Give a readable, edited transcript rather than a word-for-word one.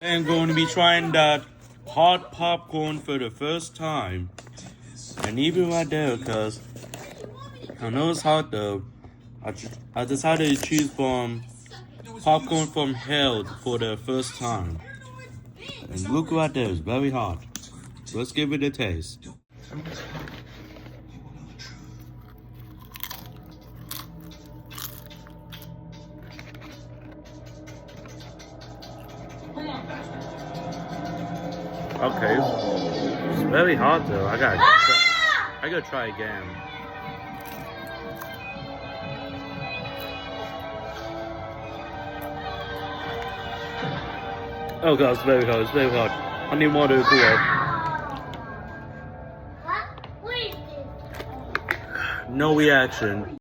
I'm going to be trying that hot popcorn for the first time. And even right there, because I know it's hot though, I decided to choose from popcorn from hell for the first time. And look right there, it's very hot. Let's give it a taste. Okay, it's very hot though. I gotta try again. Oh god, it's very hot. It's very hot. I need water to cool off. No reaction.